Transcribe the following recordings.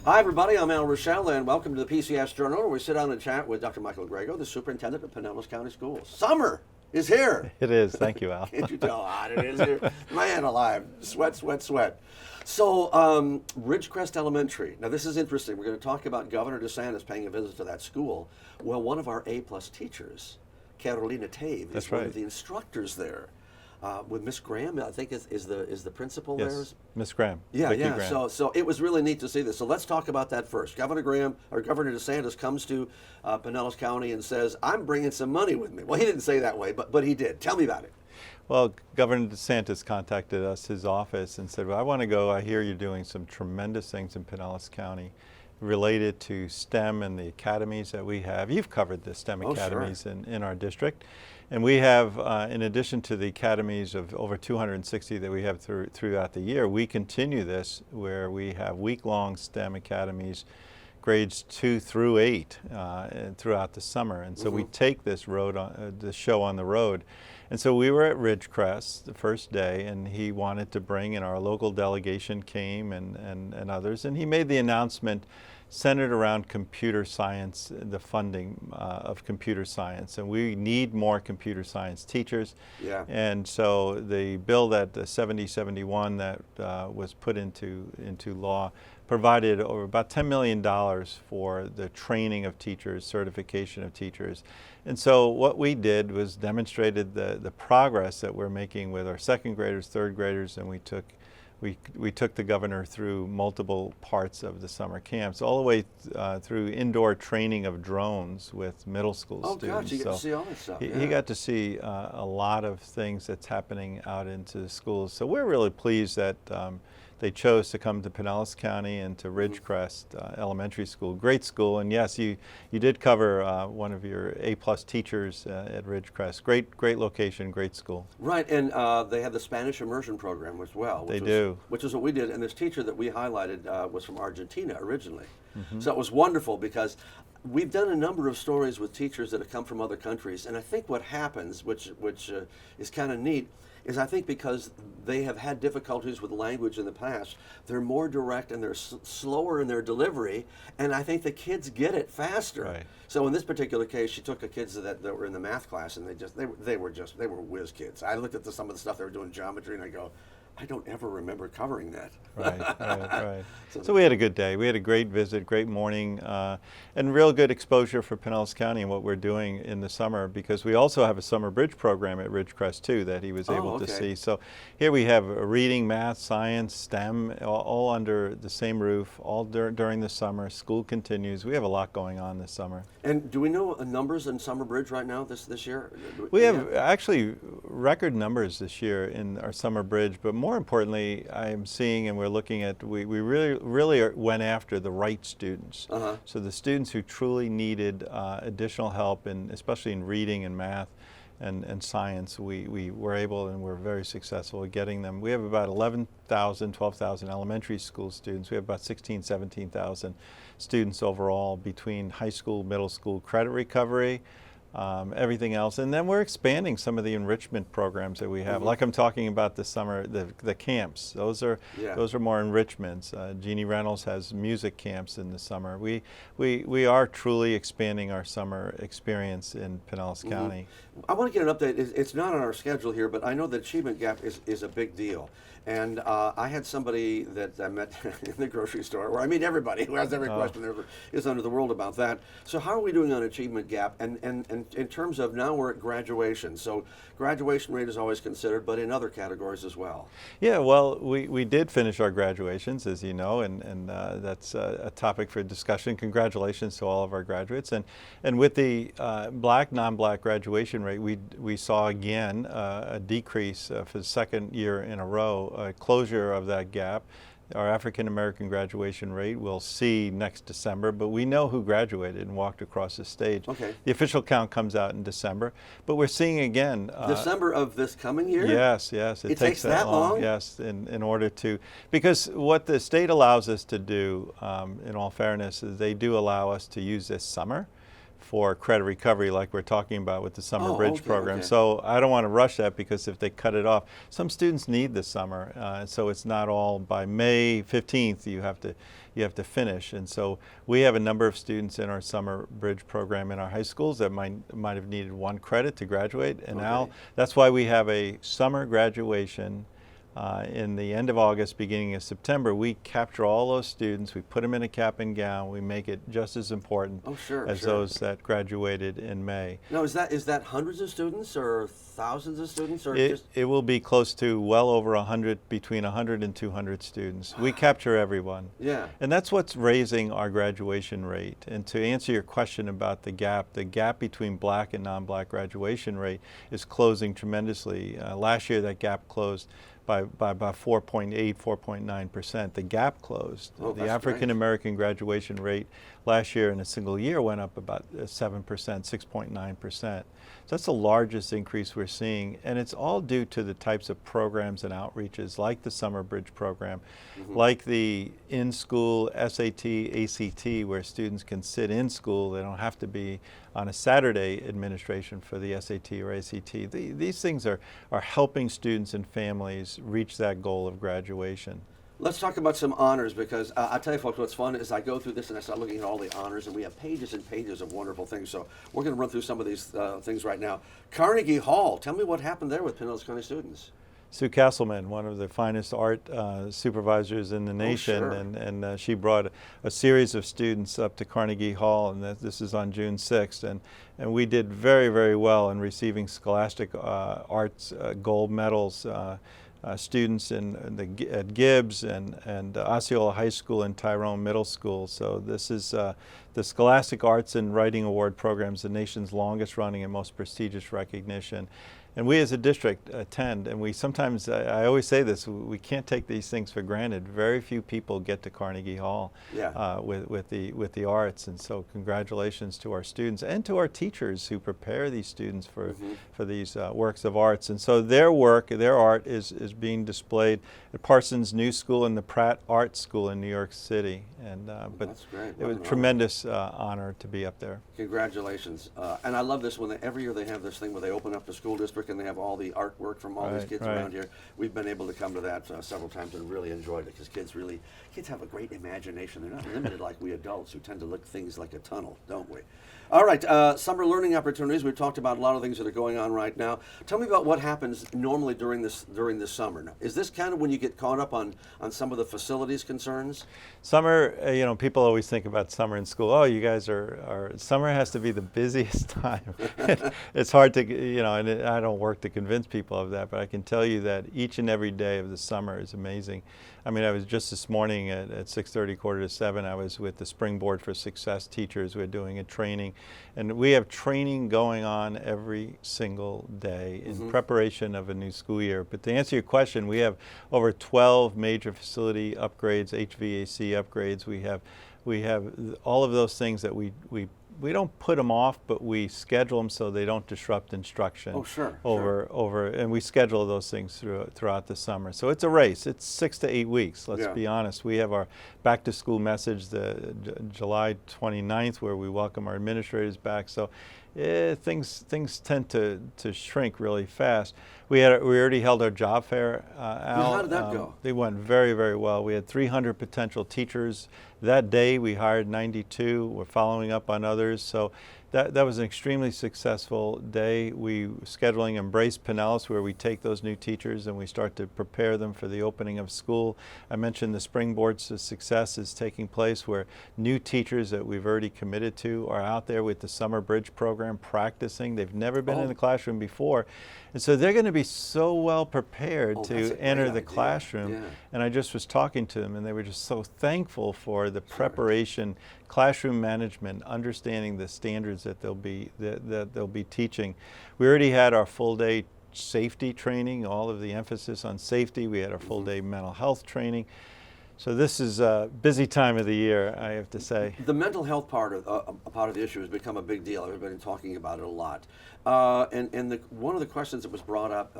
Hi, everybody. I'm Ruechel, and welcome to the PCS Journal, where we sit down and chat with Dr. Michael Grego, the superintendent of Pinellas County Schools. Summer is here. It is. Thank you, Al. Can't you tell how hot it is here? Man alive. Sweat, sweat, sweat. So, Ridgecrest Elementary. Now, this is interesting. We're going to talk about Governor DeSantis paying a visit to that school. Well, one of our A-plus teachers, Carolina Tave, is one of the instructors there. With Miss Graham, I think is the principal there. Yes, Miss Graham. Yeah, Vicki yeah. Graham. So it was really neat to see this. So let's talk about that first. Governor DeSantis comes to Pinellas County and says, "I'm bringing some money with me." Well, he didn't say that way, but he did. Tell me about it. Well, Governor DeSantis contacted us, his office, and said, "Well, I want to go. I hear you're doing some tremendous things in Pinellas County related to STEM and the academies that we have." You've covered the STEM academies in our district. And we have, in addition to the academies of over 260 that we have throughout the year, we continue this where we have week-long STEM academies, grades 2 through 8, throughout the summer. And so we take this the show on the road. And so we were at Ridgecrest the first day, and he wanted to bring, and our local delegation came and others, and he made the announcement centered around computer science, the funding of computer science. And we need more computer science teachers. Yeah. And so the bill that 7071 that was put into law provided over about $10 million for the training of teachers, certification of teachers. And so what we did was demonstrated the progress that we're making with our second graders, third graders, and we took the governor through multiple parts of the summer camps, all the way through indoor training of drones with middle school students. Oh, gosh, you got to see all this stuff. He got to see a lot of things that's happening out into the schools. So we're really pleased that they chose to come to Pinellas County and to Ridgecrest Elementary School. Great school, and yes, you did cover one of your A-plus teachers at Ridgecrest. Great location, great school. Right, and they have the Spanish immersion program as well. They do. Which is what we did, and this teacher that we highlighted was from Argentina originally. So it was wonderful because we've done a number of stories with teachers that have come from other countries, and I think what happens, which is kind of neat, is I think because they have had difficulties with language in the past, they're more direct and they're slower in their delivery, and I think the kids get it faster. Right. So in this particular case, she took the kids that were in the math class, and they were whiz kids. I looked at some of the stuff they were doing geometry, and I go, I don't ever remember covering that. Right. So we had a good day. We had a great visit, great morning, and real good exposure for Pinellas County and what we're doing in the summer, because we also have a summer bridge program at Ridgecrest too that he was able to see. So here we have reading, math, science, STEM, all under the same roof, all during the summer. School continues. We have a lot going on this summer. And do we know numbers in Summer Bridge right now this year? We have actually record numbers this year in our Summer Bridge, but more importantly, I am seeing, and we're looking at, we really went after the right students. So the students who truly needed additional help, especially in reading and math and science, we were able, and we're very successful at getting them. We have about 11,000, 12,000 elementary school students. We have about 16,000, 17,000 students overall between high school, middle school, credit recovery, everything else. And then we're expanding some of the enrichment programs that we have. Like I'm talking about this summer, the camps. Those are more enrichments. Jeannie Reynolds has music camps in the summer. We are truly expanding our summer experience in Pinellas County. I want to get an update. It's not on our schedule here, but I know the achievement gap is a big deal. And I had somebody that I met in the grocery store, where I meet everybody who has every question there is under the world about that. So how are we doing on achievement gap? And in terms of, now we're at graduation. So graduation rate is always considered, but in other categories as well. Yeah, well, we did finish our graduations, as you know, and that's a topic for discussion. Congratulations to all of our graduates. And with the black, non-black graduation rate, we saw again a decrease for the second year in a row, a closure of that gap. Our African American graduation rate we'll see next December, but we know who graduated and walked across the stage. Okay. The official count comes out in December, but we're seeing again. December of this coming year? Yes. It takes that long? Yes, in order to, because what the state allows us to do, in all fairness, is they do allow us to use this summer for credit recovery like we're talking about with the summer bridge okay, program. okay. So I don't want to rush that, because if they cut it off, some students need the summer, so it's not all by May 15th you have to finish. And so we have a number of students in our summer bridge program in our high schools that might have needed 1 credit to graduate, and now that's why we have a summer graduation in the end of August, beginning of September. We capture all those students, we put them in a cap and gown, we make it just as important as those that graduated in May. Now, is that hundreds of students or thousands of students? Or it will be close to well over 100, between 100 and 200 students. We capture everyone. Yeah. And that's what's raising our graduation rate. And to answer your question about the gap between black and non-black graduation rate is closing tremendously. Last year that gap closed by about 4.8, 4.9%. The gap closed. The African American graduation rate last year in a single year went up about 7%, 6.9%. So that's the largest increase we're seeing, and it's all due to the types of programs and outreaches like the Summer Bridge program, like the in-school SAT, ACT, where students can sit in school. They don't have to be on a Saturday administration for the SAT or ACT. These things are helping students and families reach that goal of graduation. Let's talk about some honors, because I'll tell you folks, what's fun is I go through this and I start looking at all the honors, and we have pages and pages of wonderful things. So we're going to run through some of these things right now. Carnegie Hall, tell me what happened there with Pinellas County students. Sue Castleman, one of the finest art supervisors in the nation, and she brought a series of students up to Carnegie Hall, and this is on June 6th, and we did very, very well in receiving scholastic arts gold medals. Students at Gibbs and Osceola High School and Tyrone Middle School. So this is the Scholastic Arts and Writing Award programs, the nation's longest running and most prestigious recognition. And we as a district attend, and we sometimes, I always say this, we can't take these things for granted. Very few people get to Carnegie Hall with the arts, and so congratulations to our students and to our teachers who prepare these students for these works of arts. And so their work, their art is being displayed at Parsons New School and the Pratt Art School in New York City. And but that's great. It was a tremendous honor to be up there. Congratulations. And I love this when every year they have this thing where they open up the school district and they have all the artwork from all these kids around here. We've been able to come to that several times and really enjoyed it, because kids have a great imagination. They're not limited like we adults who tend to look things like a tunnel, don't we? All right, summer learning opportunities. We've talked about a lot of things that are going on right now. Tell me about what happens normally during this summer. Now, is this kind of when you get caught up on some of the facilities concerns? Summer, people always think about summer in school. Oh, you guys summer has to be the busiest time. It's hard to, and I don't work to convince people of that, but I can tell you that each and every day of the summer is amazing. I mean, I was just this morning at 6:30, 6:45, I was with the Springboard for Success teachers. We're doing a training, and we have training going on every single day in preparation of a new school year. But to answer your question, we have over 12 major facility upgrades, HVAC upgrades. We have all of those things that we don't put them off, but we schedule them so they don't disrupt instruction. Oh, sure. And we schedule those things throughout the summer. So it's a race. It's 6 to 8 weeks. Let's be honest. We have our back to school message, the July 29th, where we welcome our administrators back. So things tend to shrink really fast. We already held our job fair out. How did that go? They went very, very well. We had 300 potential teachers. That day we hired 92. We're following up on others. So that was an extremely successful day. We scheduling Embrace Pinellas, where we take those new teachers and we start to prepare them for the opening of school. I mentioned the Springboards to Success is taking place, where new teachers that we've already committed to are out there with the Summer Bridge program practicing. They've never been in the classroom before. And so they're going to be so well prepared to enter the classroom. Yeah. And I just was talking to them, and they were just so thankful for the preparation, classroom management, understanding the standards that they'll be teaching. We already had our full day safety training, all of the emphasis on safety. We had our full day mental health training. So this is a busy time of the year, I have to say. The mental health part of the issue has become a big deal. Everybody's been talking about it a lot. One of the questions that was brought up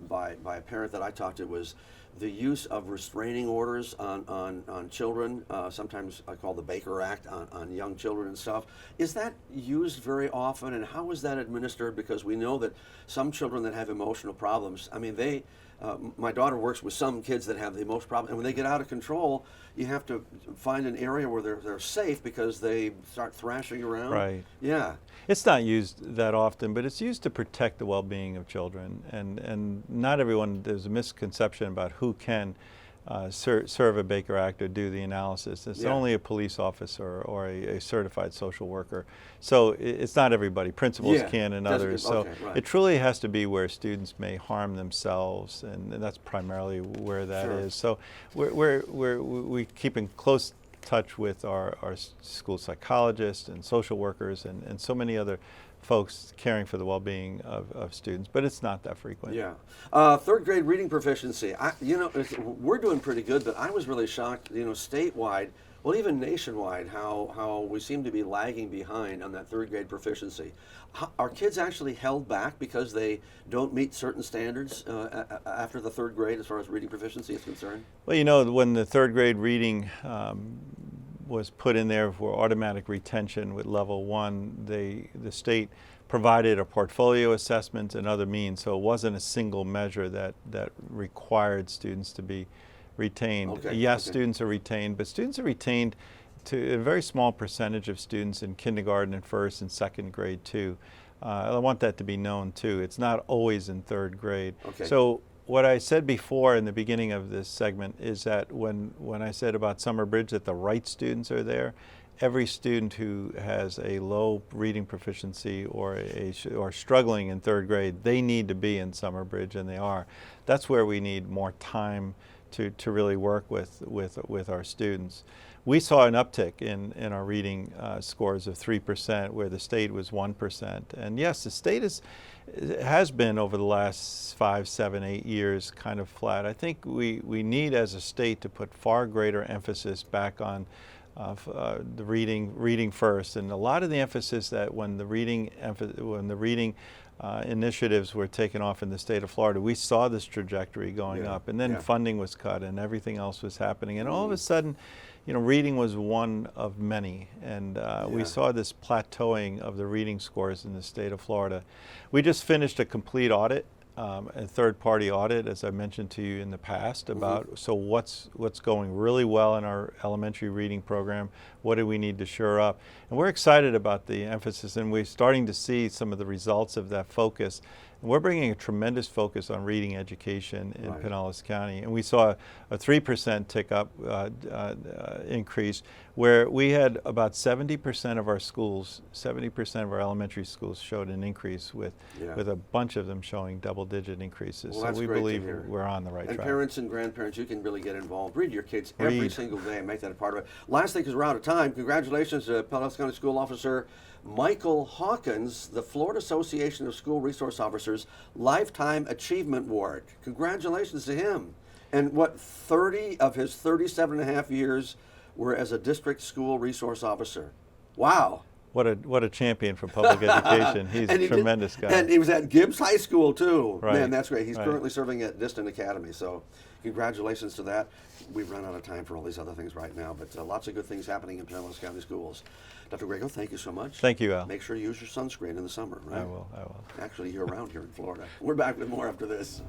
by a parent that I talked to was the use of restraining orders on children, sometimes I call the Baker Act, on young children and stuff. Is that used very often, and how is that administered? Because we know that some children that have emotional problems, I mean, my daughter works with some kids that have the emotional problem, and when they get out of control, you have to find an area where they're safe because they start thrashing around. Right. Yeah. It's not used that often, but it's used to protect the well-being of children. And not everyone, there's a misconception about who can serve a Baker Act or do the analysis. It's only a police officer or a certified social worker. So it's not everybody. Principals can and others. So it truly has to be where students may harm themselves, and that's primarily where that is. So we keep in close touch with our school psychologists and social workers and so many other folks caring for the well-being of students, but it's not that frequent. Yeah. Third grade reading proficiency. We're doing pretty good, but I was really shocked, statewide, well, even nationwide, how we seem to be lagging behind on that third grade proficiency. Are kids actually held back because they don't meet certain standards after the third grade as far as reading proficiency is concerned? Well, when the third grade reading was put in there for automatic retention with level 1, the state provided a portfolio assessment and other means, so it wasn't a single measure that required students to be retained. Students are retained, but students are retained to a very small percentage of students in kindergarten and first and second grade too. I want that to be known too. It's not always in third grade. So what I said before in the beginning of this segment is that when I said about summer bridge that the right students are there, every student who has a low reading proficiency or struggling in third grade, they need to be in summer bridge, and they are. That's where we need more time to really work with our students. We saw an uptick in our reading scores of 3%, where the state was 1%. And yes, the state has been over the last 5, 7, 8 years kind of flat. I think we need as a state to put far greater emphasis back on the reading first, and a lot of the emphasis that when the reading initiatives were taken off in the state of Florida, we saw this trajectory going up, and then funding was cut and everything else was happening, and all of a sudden, reading was one of many, and we saw this plateauing of the reading scores in the state of Florida. We just finished a complete audit, a third-party audit, as I mentioned to you in the past, about so what's going really well in our elementary reading program, what do we need to shore up, and we're excited about the emphasis, and we're starting to see some of the results of that focus. And we're bringing a tremendous focus on reading education in Pinellas County, and we saw a 3% tick up increase, where we had about 70% of our schools, 70% of our elementary schools showed an increase with a bunch of them showing double-digit increases. Well, so we believe we're on the right track. And parents and grandparents, you can really get involved. Read your kids every single day and make that a part of it. Last thing, because we're out of time, congratulations to Pinellas County School Officer Michael Hawkins, the Florida Association of School Resource Officers Lifetime Achievement Award. Congratulations to him. And 30 of his 37 and a half years were as a district school resource officer. Wow. What a champion for public education. He's a tremendous guy. And he was at Gibbs High School too. Right. Man, that's great. He's currently serving at Distant Academy. So congratulations to that. We've run out of time for all these other things right now, but lots of good things happening in Pinellas County Schools. Dr. Grego, thank you so much. Thank you, Al. Make sure you use your sunscreen in the summer, right? I will. Actually, year round here in Florida. We're back with more after this.